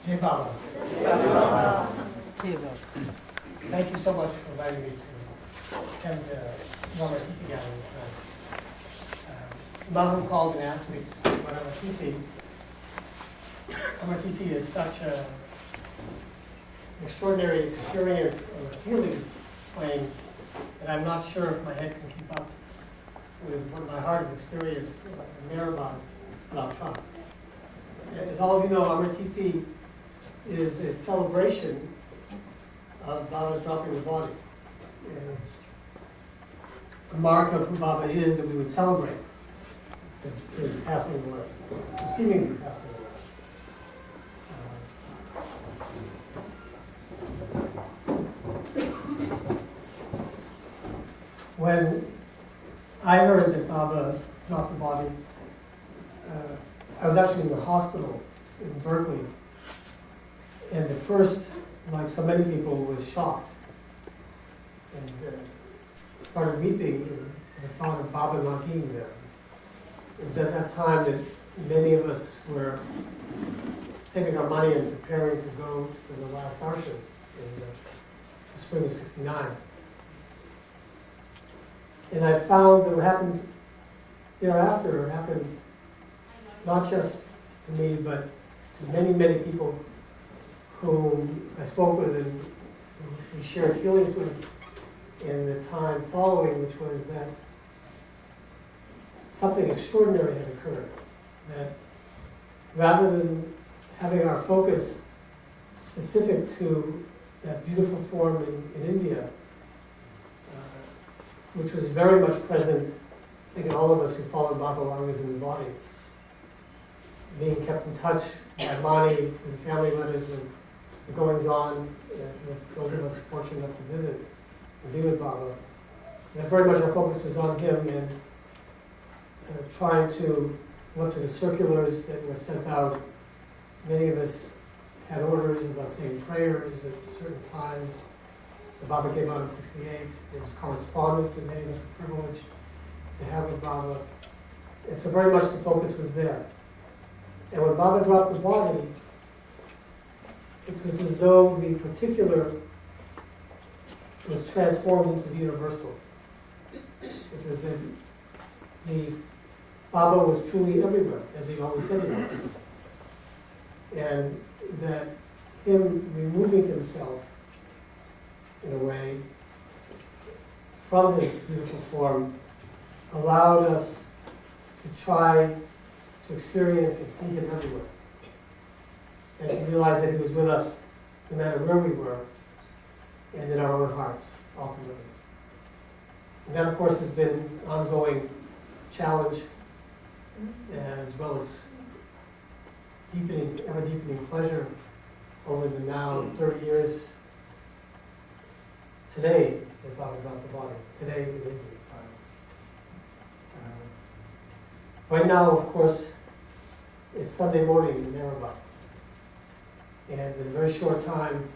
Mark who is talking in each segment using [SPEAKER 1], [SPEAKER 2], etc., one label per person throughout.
[SPEAKER 1] Jai Baba.
[SPEAKER 2] Baba.
[SPEAKER 1] Thank you so much for inviting me to attend the Amartithi gathering tonight. Mahu called and asked me to speak about Amartithi. Amartithi is such an extraordinary experience of feelings playing that I'm not sure if my head can keep up with what my heart has experienced in Maribad about Trump. As all of you know, Amartithi is a celebration of Baba's dropping the body. And it's a mark of who Baba is that we would celebrate his passing away, seemingly passing away. When I heard that Baba dropped the body, I was actually in the hospital in Berkeley, and at first, like so many people, was shocked and started weeping at the thought of Baba not being there. It was at that time that many of us were saving our money and preparing to go to the last darshan in the spring of '69. And I found that what happened thereafter happened not just to me, but to many, many people whom I spoke with and who we shared feelings with in the time following, which was that something extraordinary had occurred. That rather than having our focus specific to that beautiful form in India, which was very much present, I think, in all of us who followed Baba while he was in the body, being kept in touch by Mani, to the family letters, with the goings-on, with those of us fortunate enough to visit and be with Baba. And very much our focus was on him and trying to look to the circulars that were sent out. Many of us had orders about saying prayers at certain times. The Baba came out in '68. There was correspondence that many of us were privileged to have with Baba. And so very much the focus was there. And when Baba dropped the body, it was as though the particular was transformed into the universal. It was that the Baba was truly everywhere, as he always said he was. And that him removing himself, in a way, from his beautiful form, allowed us to try to experience and see him everywhere. And to realize that he was with us no matter where we were, and in our own hearts, ultimately. And that, of course, has been an ongoing challenge, as well as deepening, ever-deepening pleasure over the now 30 years today that Baba dropped the body. Today, in India. Right now, of course, it's Sunday morning in Maribad. And in a very short time,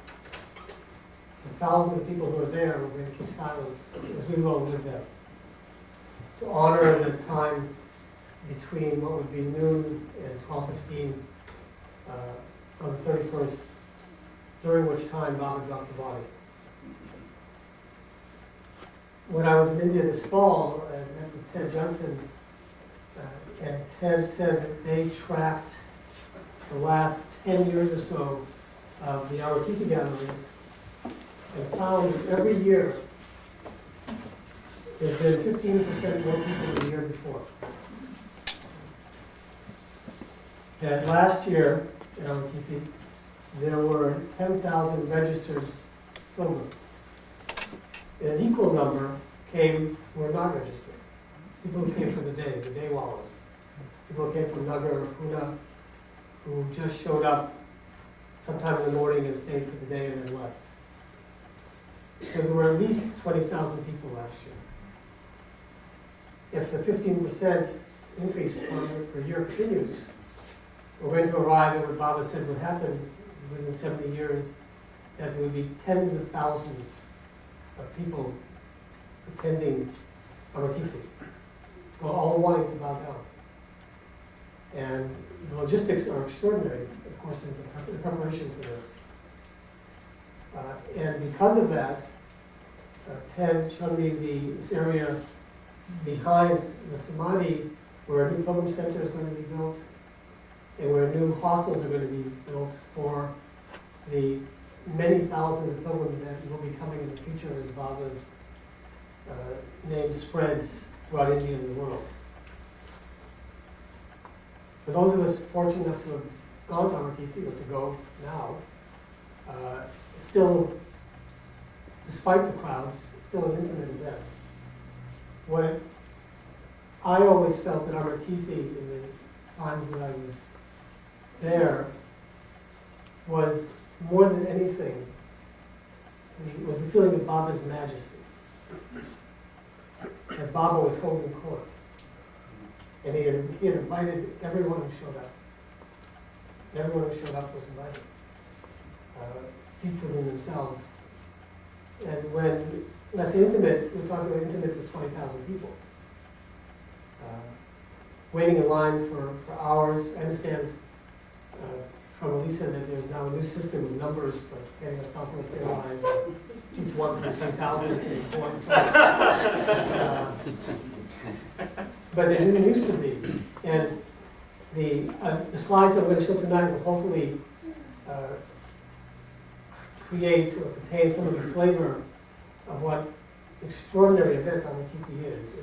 [SPEAKER 1] the thousands of people who are there are going to keep silence, as we will with them, to honor the time between what would be noon and 12:15 on the 31st, during which time Baba dropped the body. When I was in India this fall, I met with Ted Johnson, and Ted said that they tracked the last 10 years or so of the Amartithi gatherings and found that every year there's been 15% more people than the year before. That last year at Amartithi, there were 10,000 registered pilgrims. And an equal number who were not registered. People who came for the day wallows. People who came from Nagar or Pune, who just showed up sometime in the morning and stayed for the day and then left. So there were at least 20,000 people last year. If the 15% increase per year continues, we're going to arrive at what Baba said would happen within 70 years, as it would be tens of thousands of people attending Amartithi, all wanting to bow down. And the logistics are extraordinary, of course, in the preparation for this. And because of that, Ted showed me this area behind the Samadhi where a new pilgrim center is going to be built and where new hostels are going to be built for the many thousands of pilgrims that will be coming in the future as Baba's name spreads throughout India and the world. For those of us fortunate enough to have gone to Amartithi, or to go now, it's still, despite the crowds, it's still an intimate event. What I always felt at Amartithi in the times that I was there was, more than anything, was the feeling of Baba's majesty. That Baba was holding court. And he had invited everyone who showed up. Everyone who showed up was invited. People within themselves. And when I say intimate, we're talking about intimate with 20,000 people. Waiting in line for hours. I understand from Elisa that there's now a new system with numbers, like getting a Southwest Airlines, seats 1 through 10,000. But it didn't used to be. And the slides that I'm going to show tonight will hopefully create or contain some of the flavor of what extraordinary event Amartithi is.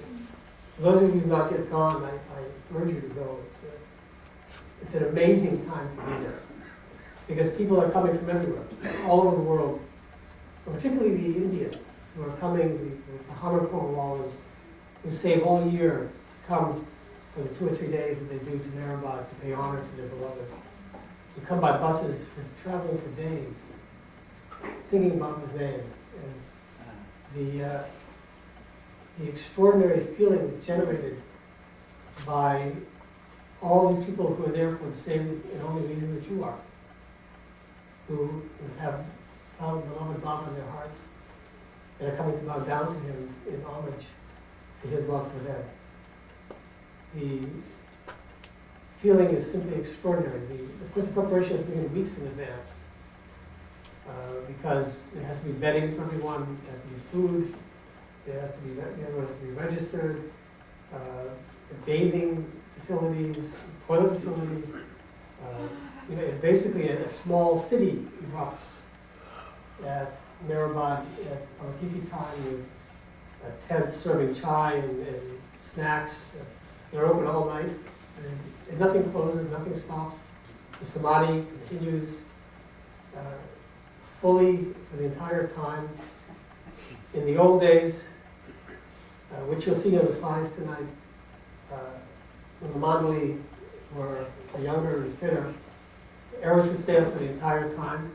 [SPEAKER 1] For those of you who've not yet gone, I urge you to go. It's an amazing time to be there. Because people are coming from everywhere, all over the world, particularly the Indians who are coming, the Hamar Wallahs, who save all year to come for the 2 or 3 days that they do to Mehrabad to pay honor to their beloved. Who come by buses, traveling for days, singing Baba's name. And the extraordinary feeling that's generated by all these people who are there for the same and only reason that you are, who have found beloved Baba in their hearts and are coming to bow down to him in homage to his love for them. The feeling is simply extraordinary. Of course, the preparation has begun weeks in advance because there has to be bedding for everyone, there has to be food, everyone has to be registered, bathing facilities, toilet facilities. Basically a small city erupts at Mehrabad at Amartithi time with tents serving chai and snacks. They're open all night. And nothing closes, nothing stops. The Samadhi continues fully for the entire time. In the old days, which you'll see on the slides tonight, when the Mandali were younger and fitter, Eruch would stay up for the entire time,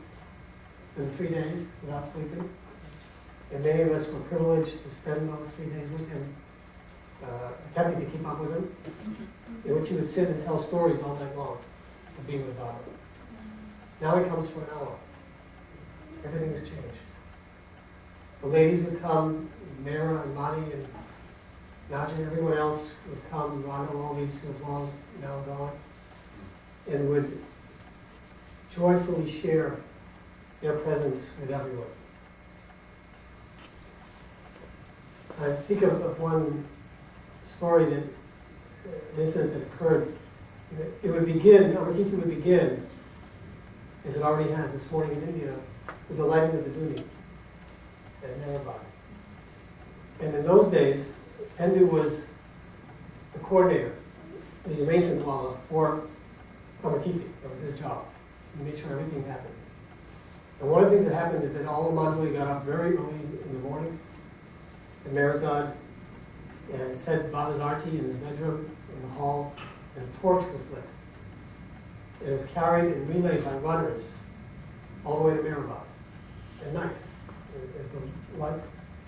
[SPEAKER 1] for the 3 days, without sleeping. And many of us were privileged to spend those 3 days with him, attempting to keep up with him, in which he would sit and tell stories all night long of being with Baba. Now he comes for an hour. Everything has changed. The ladies would come, Mara and Mani and Naja and everyone else would come, Rano, all these who have long now gone, and would joyfully share their presence with everyone. I think of one story that, an incident that occurred. It would begin, Amartithi would begin, as it already has this morning in India, with the lighting of the Duni at Mehrabad. And in those days, Hindu was the coordinator, the arrangement wala for Amartithi. That was his job. He made sure everything happened. And one of the things that happened is that all the Mandali got up very early in the morning in Mehrabad and said Baba's Arti in his bedroom, in the hall, and a torch was lit. It was carried and relayed by runners all the way to Mehrabad at night, as the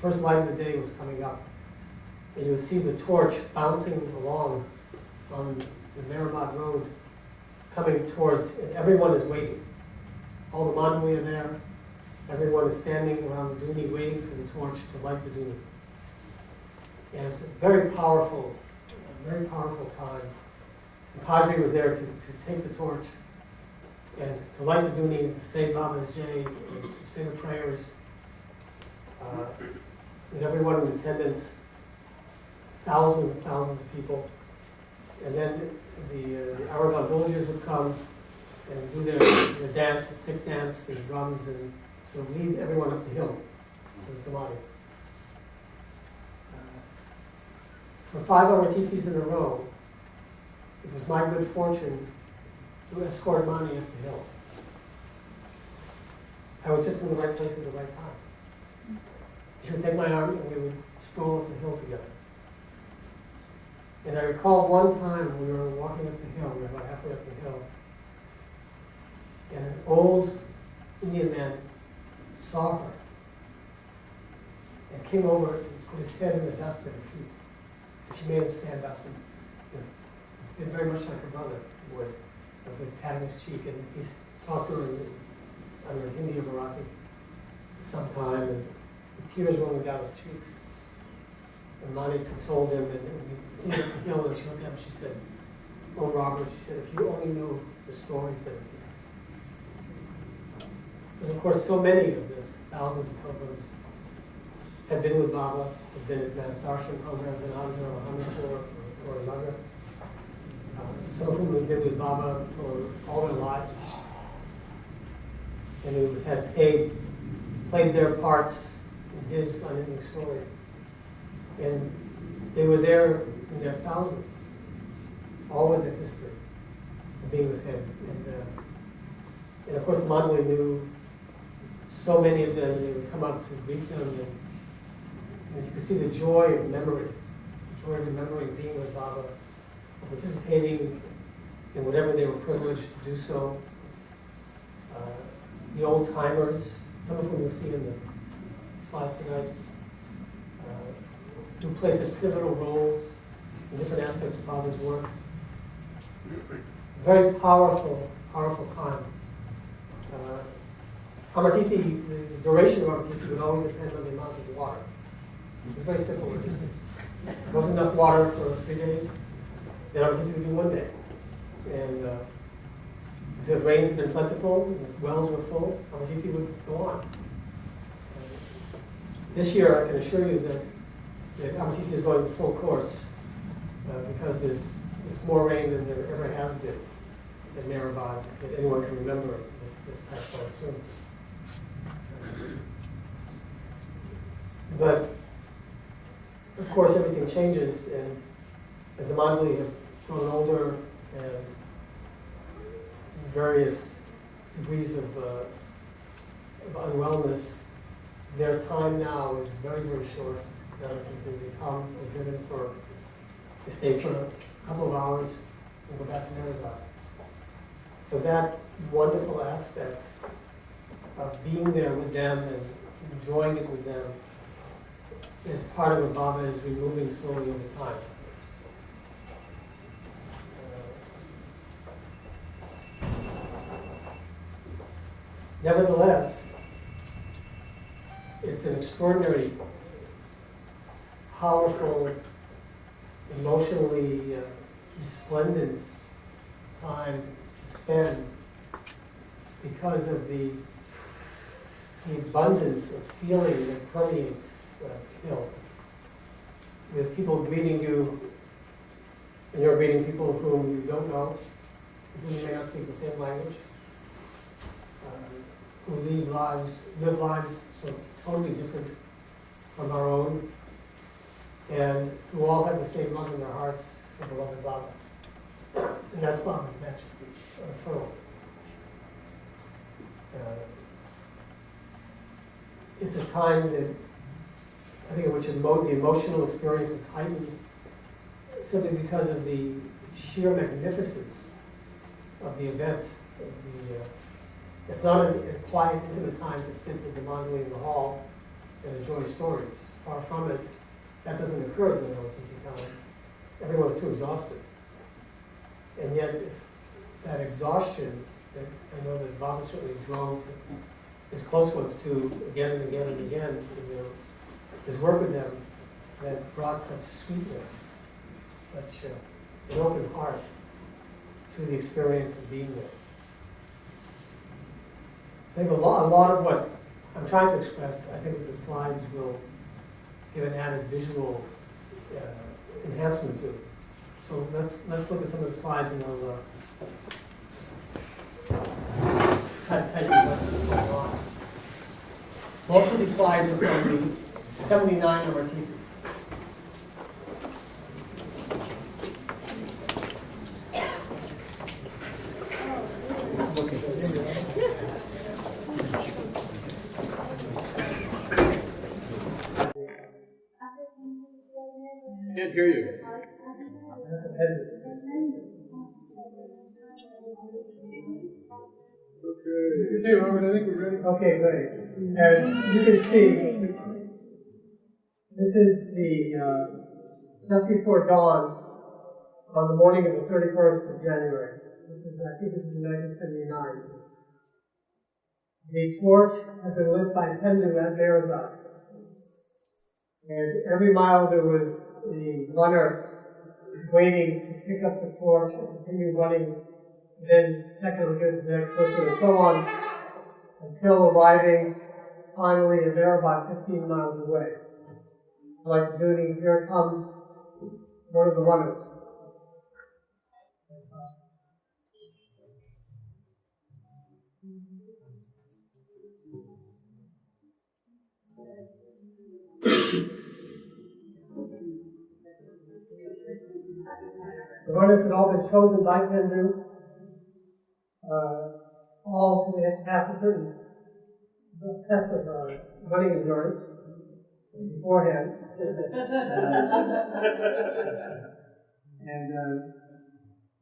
[SPEAKER 1] first light of the day was coming up. And you would see the torch bouncing along on the Mehrabad road, coming towards, and everyone is waiting. All the Mandali are there. Everyone is standing around the Duni waiting for the torch to light the Duni. And it's a very powerful time. The Padre was there to take the torch and to light the dhuni, to say Baba's Jai, and to say the prayers. With everyone in attendance, thousands and thousands of people. And then the Aragon villagers would come and do their dance, the stick dance, and drums, and so lead everyone up the hill to the Samadhi. For 5 Amartithis in a row, it was my good fortune to escort Mani up the hill. I was just in the right place at the right time. She would take my arm and we would stroll up the hill together. And I recall one time we were walking up the hill, we were about halfway up the hill, and an old Indian man saw her and came over and put his head in the dust at her feet. And she made him stand up and did very much like her brother would, of patting his cheek. And he talked to her in either Hindi or Marathi sometime, and the tears rolling down his cheeks. And Mani consoled him, and we continued up the hill, and she looked at him and she said, "Oh, Robert," she said, "if you only knew the stories that..." Because, of course, so many of this, thousands of pilgrims, had been with Baba, had been at mass darshan programs in Andhra or Hamilpur or Nagar. Some of whom had been with Baba for all their lives, and who had played their parts in his unending story. And they were there in their thousands, all with their history of being with him. And of course, Mandali knew so many of them, and they would come up to greet them, and you could see the joy of memory, the joy of remembering being with Baba, of participating in whatever they were privileged to do so. The old timers, some of whom you'll see in the slides tonight, who played such pivotal roles in different aspects of Baba's work. Very powerful, powerful time. Amartithi, the duration of Amartithi would always depend on the amount of water. It was very simple logistics. There wasn't enough water for 3 days, then Amartithi would be 1 day. And if the rains had been plentiful, and the wells were full, Amartithi would go on. This year, I can assure you that Amartithi is going full course because there's more rain than there ever has been at Mehrabad that anyone can remember this past monsoon. But of course, everything changes, and as the Mandali have grown older and various degrees of unwellness, their time now is very, very short. They come, they're driven they stay for a couple of hours and go back to Mehrabad. So that wonderful aspect of being there with them and enjoying it with them is part of what Baba is removing slowly over time. Nevertheless, it's an extraordinary, powerful, emotionally resplendent time to spend because of the abundance of feeling that permeates the hill. With people greeting you, and you're greeting people whom you don't know, who you may not speak the same language, who live lives so totally different from our own, and who all have the same love in their hearts for beloved Baba. And that's Baba's majesty on the throne. It's a time that I think in which the emotional experience is heightened simply because of the sheer magnificence of the event. It's not a quiet, intimate time to sit with the Mandali in the hall and enjoy stories. Far from it. That doesn't occur during Amartithi time. Everyone's too exhausted. And yet, it's that exhaustion that I know that Baba certainly drove his close ones to again and again and again in his work with them that brought such sweetness, such an open heart to the experience of being there. I think a lot of what I'm trying to express, I think that the slides will give an added visual enhancement to it. So let's look at some of the slides and we'll try to tell you what's going on. Most of these slides are from the 79 Amartithi.
[SPEAKER 2] Can't hear you. Okay, Robert, I think we're ready.
[SPEAKER 1] Okay, great. As you can see, this is the just before dawn on the morning of the 31st of January. I think this is 1979. The torch has been lit by Pendu at Eruch. And every mile there was a runner waiting to pick up the torch and continue running, then second again to the next person, and so on, until arriving finally at Eruch 15 miles away. Like duty, here comes one of the runners. The runners had all been chosen by Pendu, all who had passed a certain test of running endurance beforehand. And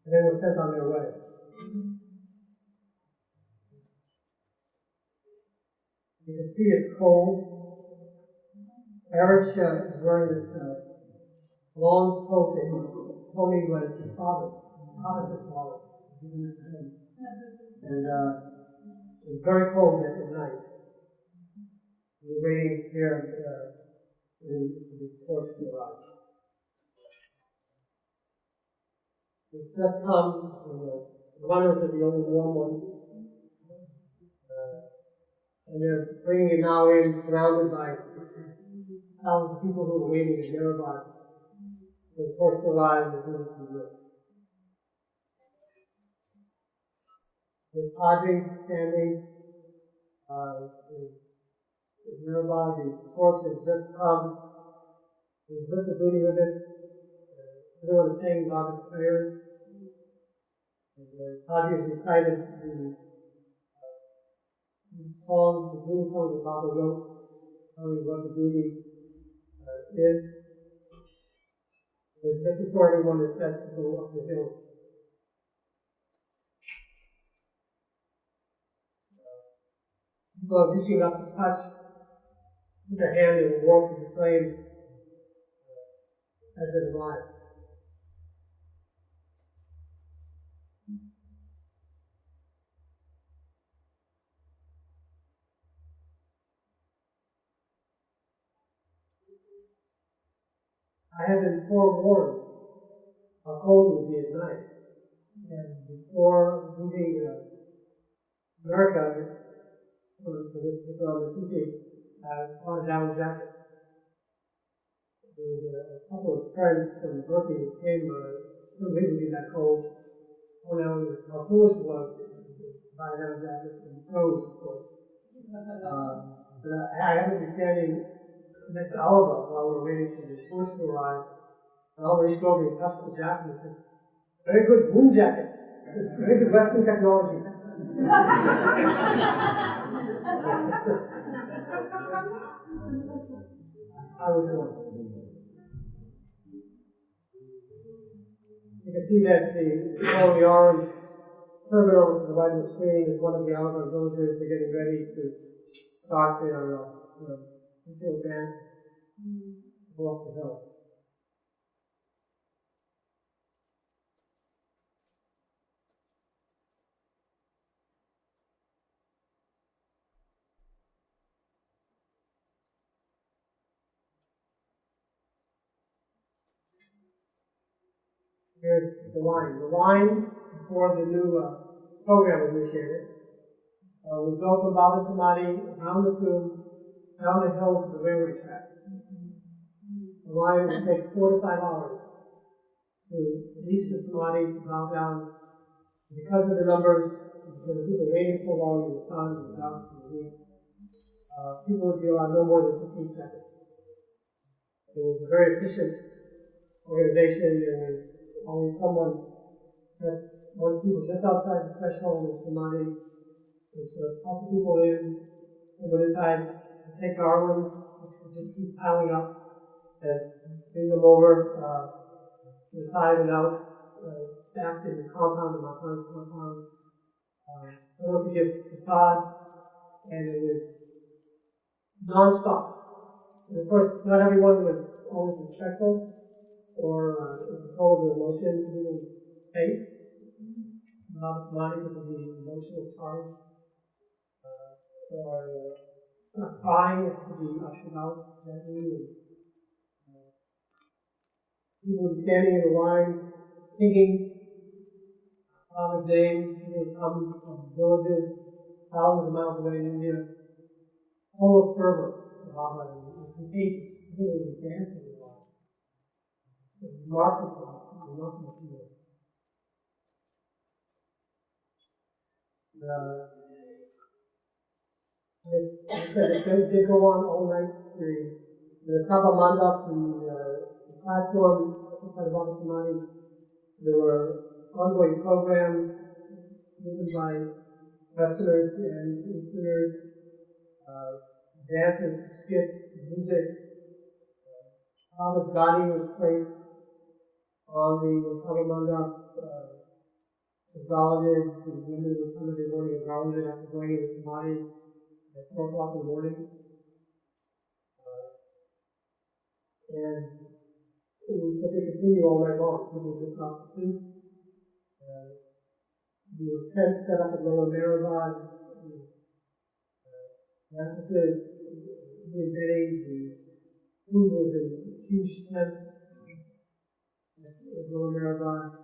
[SPEAKER 1] they were sent on their way. You can see it's cold. Eruch is wearing this long coat that he told me was his father's. His father's. And it was very cold at night. We were waiting here for the torch to arrive. It's just come, the runners are the only warm ones. And they're bringing it now in, surrounded by thousands of people who are waiting at Eruch for the torch to arrive and do it to the There's Padre standing nearby. The torch has just come. He's lit the booty with it. Everyone is saying Bob's prayers. And Padre has recited the song, the duty song that Baba wrote, telling you what the duty is. It's just before everyone is set to go up the hill. People are reaching up to touch with their hand in the warmth of the flame as it arrives. I have been forewarned how cold it would be at night. And before leaving America, for this particular opportunity, I bought a down jacket. There was a couple of friends from Berkeley who came, couldn't believe it would be that cold. Oh, now it was how foolish it was to buy a down jacket and froze, of course. But I happened to be standing next to Oliver while we were waiting for the torch to arrive. And Oliver reached over and touched the jacket and said, "Very good moon jacket. Very good Western technology." I was one. You can see that the orange turban over to the right of the screen is one of the Alabama villagers. They're getting ready to start their ritual dance to go up the hill. Here's the line. The line before the new program was initiated We go from Baba Samadhi around the tomb, down the hill to the railway tracks. The line would take 4 to 5 hours to reach the Samadhi, to bow down. Because of the numbers, because of people waiting so long in the sun, and the dust, and the heat, people would be allowed no more than 15 seconds. It was a very efficient organization. There was always someone once people just outside the threshold of Samadhi, to sort of pull people in, from inside, to take garlands, which would just keep piling up, and bring them over inside and out, back in the compound, the Maharaj's compound. Someone could give prasad, and it was non-stop. And of course, not everyone was always respectful or in control of their emotions, even faith. Not Samadhi because of the emotional charge. Or not crying, it could be ushered out gently. People would be standing in the line, singing Baba's name. People would come from villages, thousands of miles away in India, full of fervor for Baba, and it was contagious. People would be dancing in the line. Remarkable feeling. This did go on all night. The Sabha Mandap, the platform outside of Baba Samadhi, there were ongoing programs given by Westerners and Easterners, dances, skits, music. Baba's Gadi was placed on the Sabha Mandap, was garlanded. The women would come every morning and garlanded after going into Samadhi at 4 o'clock in the morning. And it would simply continue all night long. People would just not sleep. There were tents set up at Lower Maribad. Mattresses, being bedding, the food was in huge tents at Lower Maribad.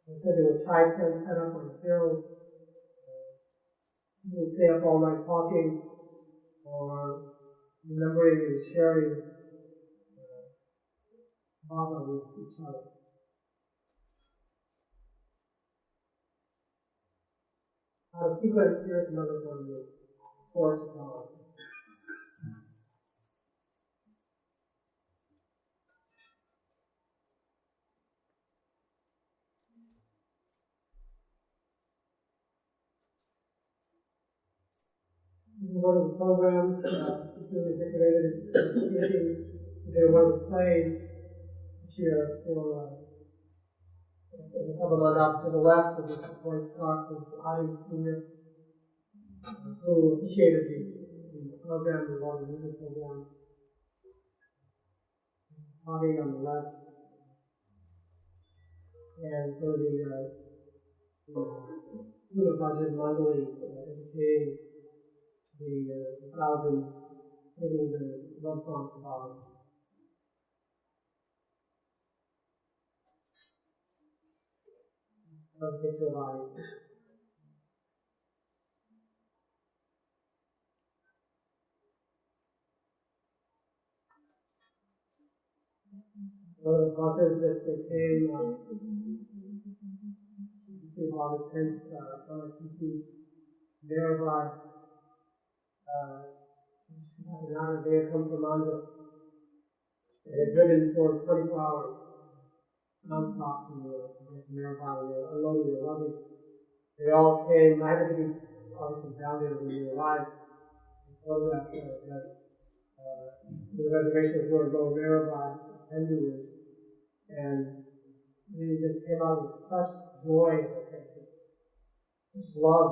[SPEAKER 1] I said there were chai tents set up on the hill. People would stay up all night talking or remembering and sharing Baba with each other. Out of sequence, here's another one of the fourth knowledge. This is one of the programs, it's really decorated. They were one of the plays this year for the Sabha Mandap. To the left of the white scarf was Adi Senior, who appreciated the program and all the music programs. Adi on the left. And so the budget Mandali educating the thousands, singing the love songs to Baba. Another picture of Adi. One of the buses that came, you see Baba's tent, Amartithi, Dreyfuss, they had come from Andhra. They had driven for 24 hours, non-stop to get to Maribad. They were unloading their luggage. They all came. I had to be obviously down there when they arrived. And photographed the reservations were to go to Maribad, Hindu, and they just came out with such joy in their faces, such love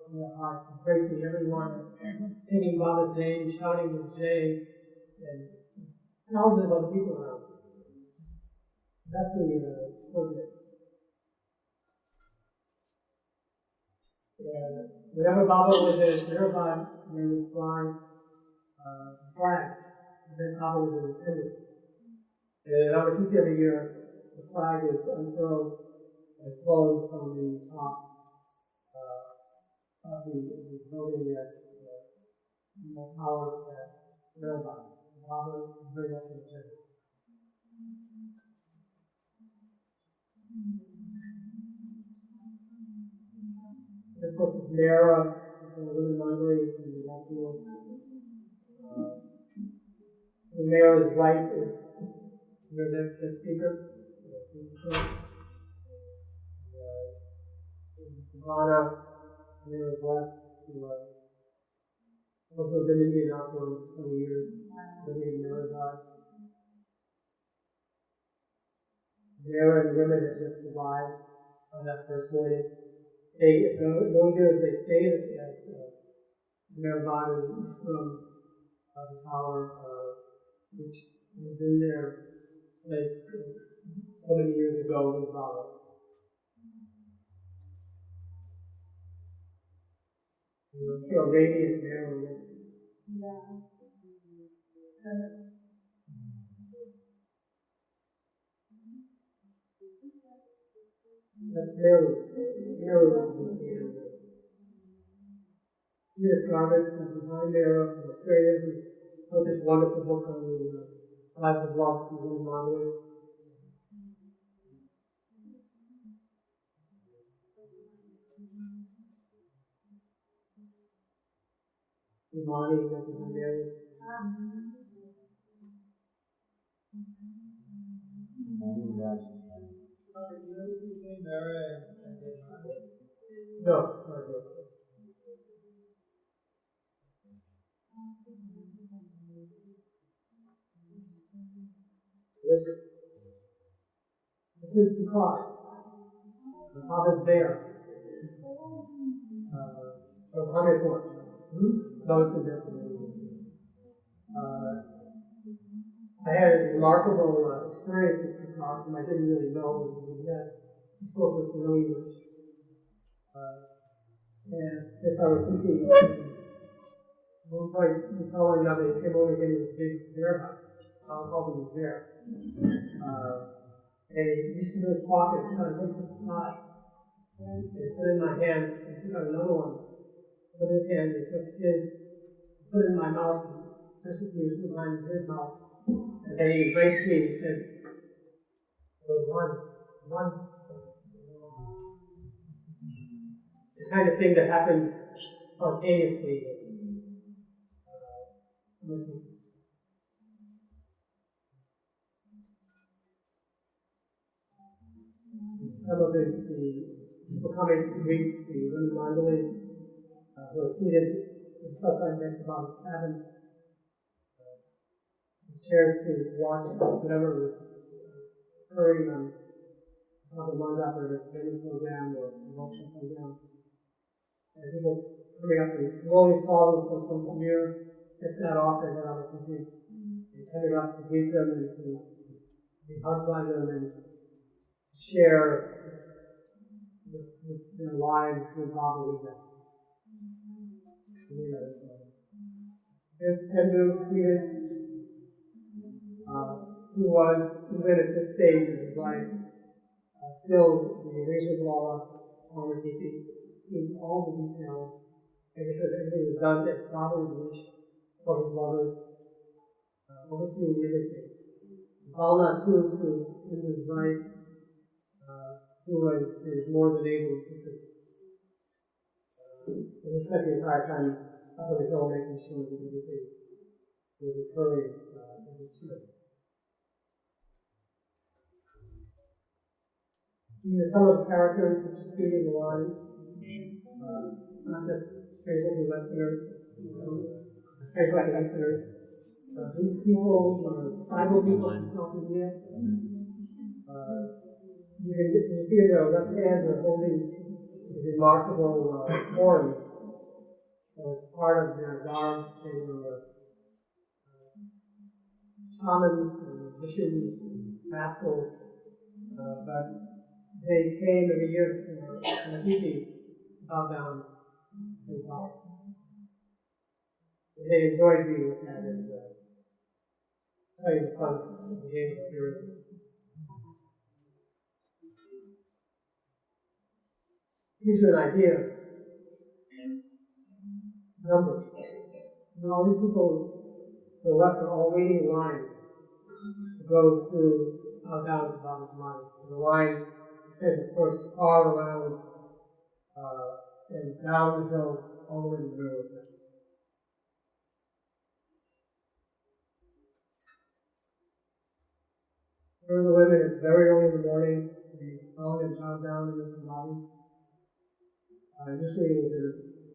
[SPEAKER 1] in their hearts, embracing everyone, singing Baba's name, shouting his Jai, and thousands of other people around. That's really extraordinary. Whenever Baba was in Maribad, they would fly the flag, and then Baba was in attendance. And in Amartithi every year, the flag is unfurled and flown from the top of the building that power that Marathon. Baba is very much in the church. Of course, it's Mara, women Mandali, and the Nationals. The Mara's right is the speaker. Ivana, Mara's left, who also been in India now for 20 years, living in Mara's life. Mara and women that just survived on that first morning. Those years they stayed at Marathon in East Room of the tower, which had been their place so many years ago with Baba. I'm sure radiant Mara looks. That's Mara. Judith Garvin behind there from Australia, who wrote this wonderful book on the lives of love from Women Mandali. Imani, that behind there. No, not yet. This is the car. The Baba's there. From Hamirpur. That was the destination. I had a remarkable experience with the car, whom I didn't really know when we met. He spoke with no English. And as I was thinking, at one point, we saw one another, he came over to get his big bear hug. I'll call him his bear. And he reached into his pocket and got a piece of the side. And he put it in my hand, and he took out another one. Put his hand, and took his, put it in my mouth, and physically put mine in his mouth. And then he embraced me and said, one. The kind of thing that happened spontaneously. Some of the people coming to greet the women Mandali who are seated just outside next to Bob's cabin, chairs to watch whatever was occurring on the Mandap or the training program or promotion program. And people coming up and you only saw them for some year, if not often, that opportunity. And coming up to greet them and to be hugged by them and share their lives with Baba with them. There's Andrew Freeman, who was, even at this stage of his life, still the original law, Amartithi, seeing all the details, making sure that everything was done as Baba would wish for his lovers, overseeing everything. Bala too, to his wife, who is more than able to assist. And he spent the entire time up on the hill making sure that everything was occurring as it should. These are some of the characters that you see in the lines, not just straight-looking Westerners, straight-looking Easterners. These people are tribal people in South India. You can see their left hands are holding remarkable horns as part of their garb. They were shamans, magicians, rascals, but they came every year for Amartithi to bow down to God. They enjoyed being with that and having the fun of the game experience. Gives you an idea numbers. And all these people to the left are all waiting in line to go to down to Baba's mind. And the line extends, of course, far around and down the hill all the way to the middle of it. For the women, it's very early in the morning. They fall and bow down in the samadhi. Usually it was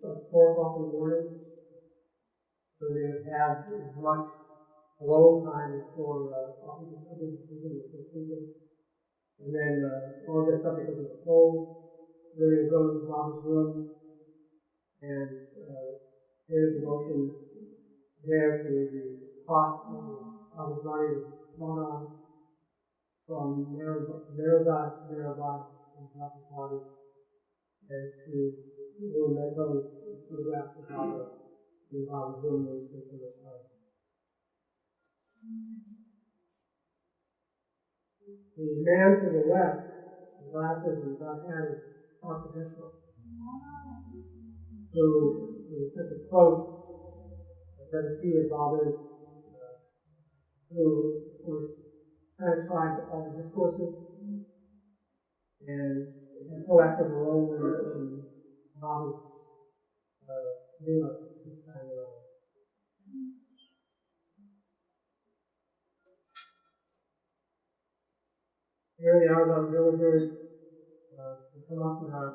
[SPEAKER 1] at 4 o'clock in the morning, so they would have as much alone time for often something was sleeping. And then all this stuff because of the cold, they would go to Baba's room and their devotion there to the pot Baba's body was brought on from Merazat to Merabad in Baba's body, and to little meadows and photographs of Baba in Baba's room where he spent so much time. The man to the left, the glasses and dark hair, is Amartithi, who is such a close devotee of Baba's, who, of course, transcribed all the discourses and so active a role in Baba's Lila this time around. Here the Aragon villagers come up and are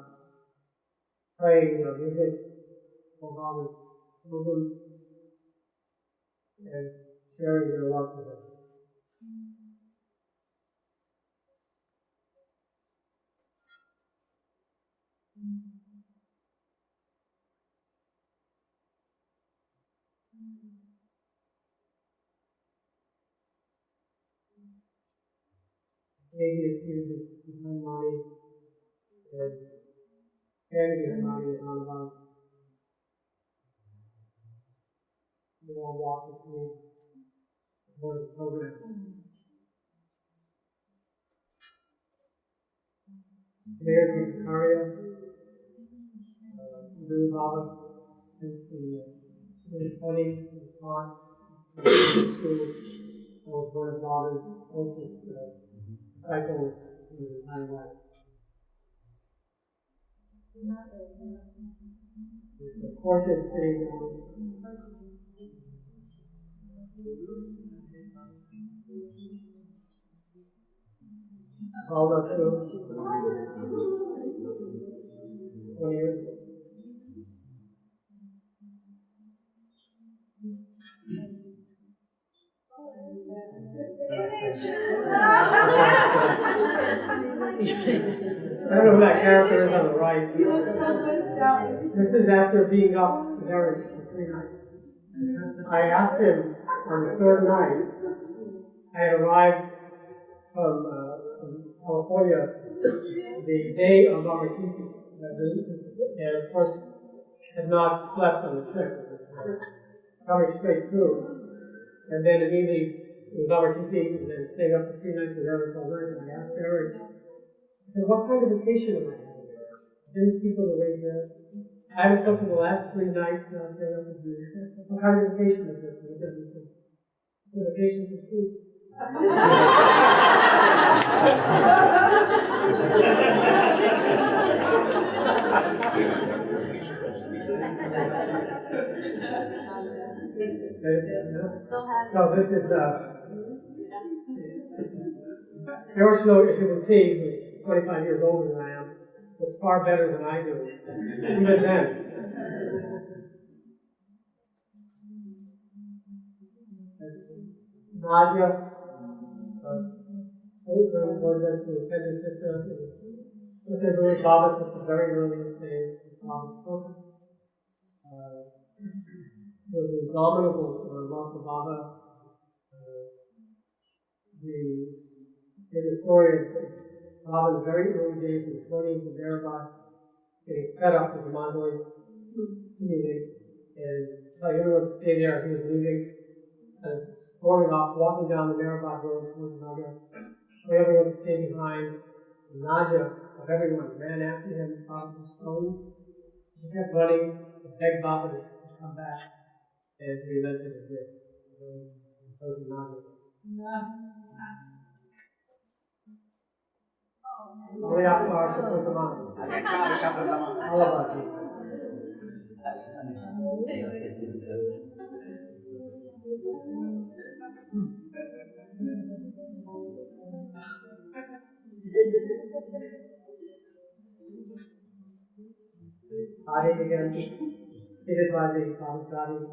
[SPEAKER 1] playing music for Baba's pilgrims and sharing their love for him. Maybe it's used behind Mani and standing behind Mani is on about. You all watch it me one of the programs. Mayor Victoria, Guru Baba, since the 2020s, was taught in the school, was one of Baba's closest disciples in his entire life. It's a portrait sitting down. Called up to 20 years ago. I don't know who that character is on the right. This is after being up in Eruch for 3 nights. I asked him on the 3rd night, I had arrived from California the day of Amartithi, and of course had not slept on the trip. It was coming straight through. And then immediately it was Amartithi, and then staying up for 3 nights with Eruch all night, and I asked Eruch, I said, what kind of vacation am I having? I didn't sleep on the way here. I haven't slept for the last 3 nights, now I'm staying up with you. What kind of vacation is this? And he said, it's a vacation for sleep. So this is Eruch, as you can see, who's 25 years older than I am, was far better than I do, even then. Nadia, was his head sister. Was a really Baba since the very earliest days of Baba's program. There was indomitable love for Baba. The story of Baba in the very early days in the 20s in Merabad, getting fed up with the Mandali seemingly, and telling everyone to stay there. He was leaving, storming off, walking down the Merabad road towards Nadia, telling everyone to stay behind. And Nadia, of everyone, ran after him, Baba threw stones. She kept running, and begged Baba to come back and relent it a bit. Those are not only after our Shukra all about you. Adi again, seated by the Amartithi.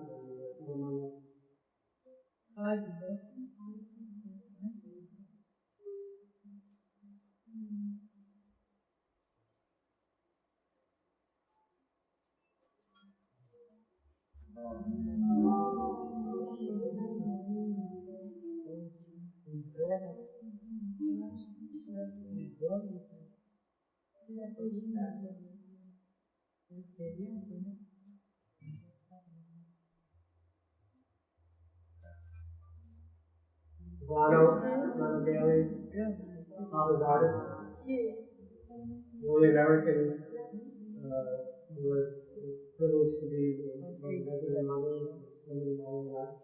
[SPEAKER 1] Mandali Hall artist, the only American who was privileged to be resident in Mandali for so many long lives.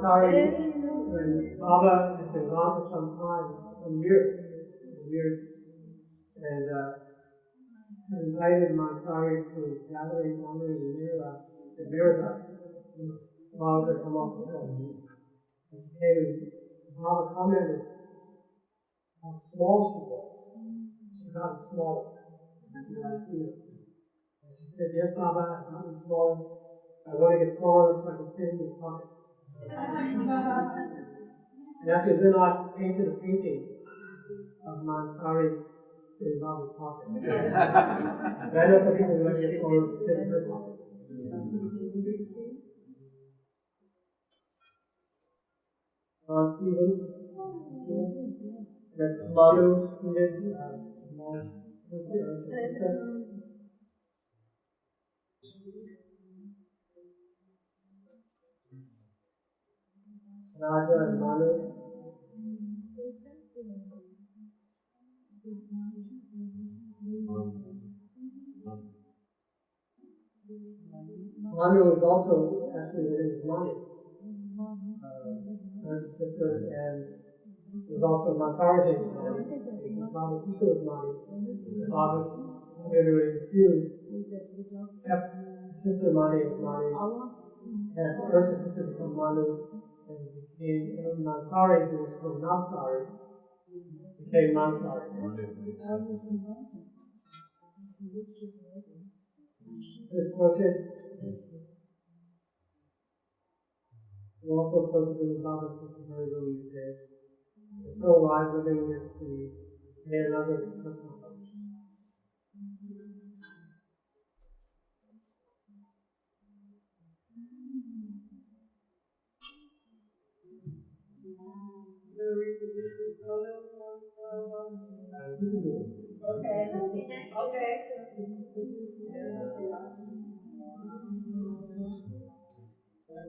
[SPEAKER 1] Sorry, and Baba has been gone for some time, some years, and has invited Mandali to a gathering honoring the Mirza, Baba to come off the hill. And she came and Baba commented how small she was. She got smaller. And she said, yes, Baba, I've gotten smaller. I want to get smaller so I can fit in your pocket. And actually, then I painted a painting of Mandali in Baba's pocket. And I know some people want to get smaller to fit in her pocket. Stevens, that's Manu, student, Raja and Manu. Manu is also actually his money, her sister, and was also Mandali's money. Baba Sishu's money. Baba, everybody refused, kept sister money as money, and urged the sister to become Manu, and became Mansari, who was from Navsari, became Mansari. This portrait who also posted in the Baba since the very early days. They're still alive, living with another personal coach. You can do it.
[SPEAKER 3] Okay.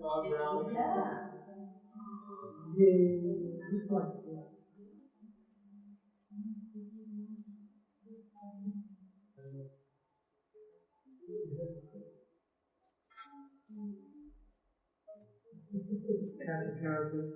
[SPEAKER 1] Bob Brown.
[SPEAKER 3] Yeah.
[SPEAKER 1] Yay. Looks like, yeah. Cast of characters.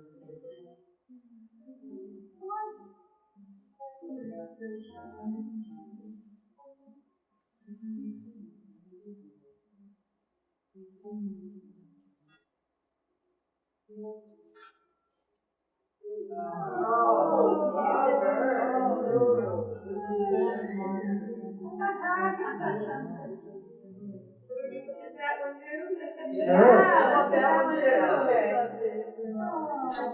[SPEAKER 3] Is that one too?
[SPEAKER 1] Sure.
[SPEAKER 3] I want that one too. Okay.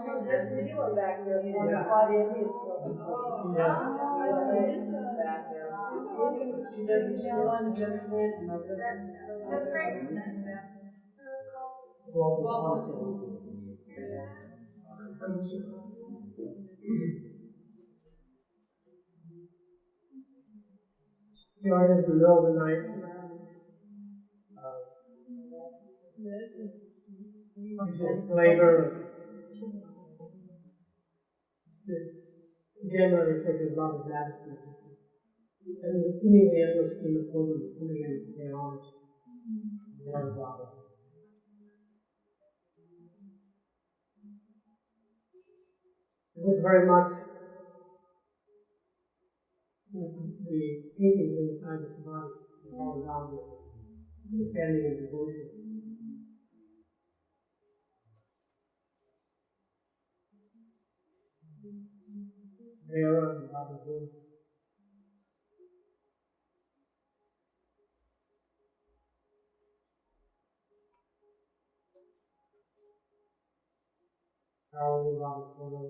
[SPEAKER 3] I'm just feeling back there. You want to plug in his back there. She doesn't feel unjustment. That's great.
[SPEAKER 1] Started in the middle of the night. Flavor, Again, I refer to love of majesty. And the seemingly endless stream of pilgrims coming in to pay homage to Lord Baba. It was very much the paintings inside the samadhi, all around it, the standing in devotion. Eruch and Baba's room. Carolyn Baba's photo.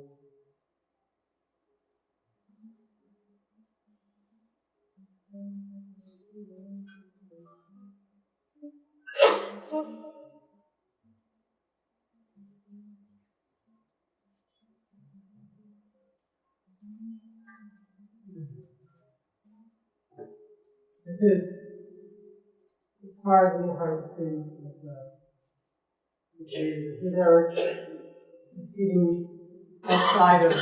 [SPEAKER 1] This is, it's hard, a little hard to see, but his Eruch is sitting outside of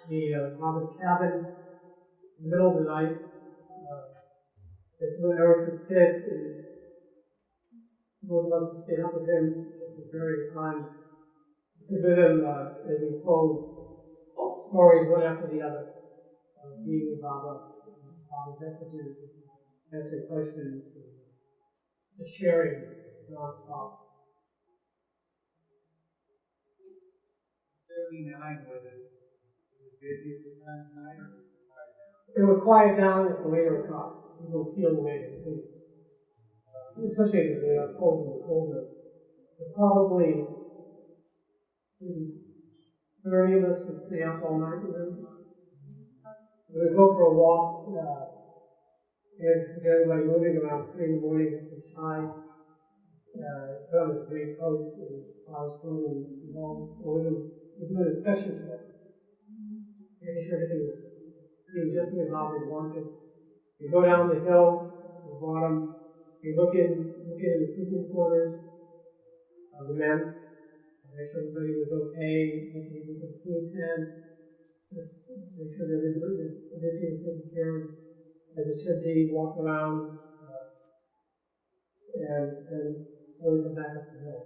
[SPEAKER 1] the Baba's cabin in the middle of the night. This is where Eruch would sit, and those of us who stayed up with him at the very time, to with him as he told stories one after the other, being with Baba, Baba's messages, answering questions, and just sharing non-stop.
[SPEAKER 2] 79 was it busy at this time of night or quiet down?
[SPEAKER 1] It would quiet down at the later o'clock. People would feel the way to sleep. Especially as they got colder and colder. But probably 30 of us would stay up all night with him. We would go for a walk, and get everybody moving around 3 in the morning, get some chai, put on his great coat, and flowers food, and all. Or we would do an inspection tour, making sure everything was being just as Bob would want it. We go down the hill, the bottom, we look in the sleeping quarters of the men, make sure everybody was okay, make sure we the food tent, just make sure that everything was taken care of as it should be, walk around, and slowly come back up the hill.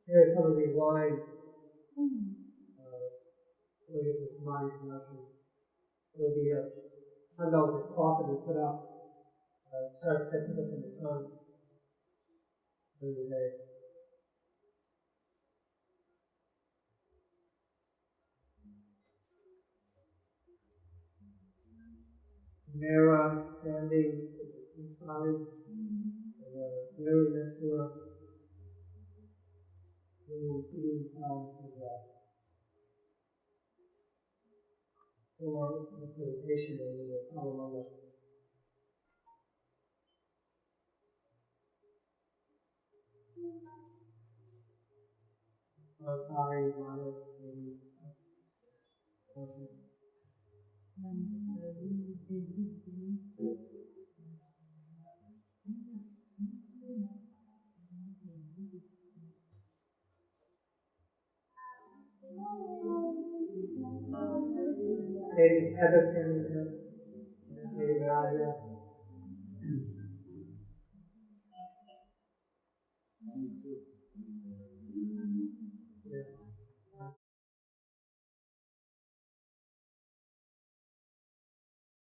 [SPEAKER 1] Here are some of these lines, where you get this mind connection. It would be a $100 cloth that we put up, try to protect people from the sun during the day. Mara standing inside, and the mirror next to her, really seeing themselves as for the presentation in the Salomon. Sorry, Mara, maybe. Maybe Heather standing there. Maybe Nadia.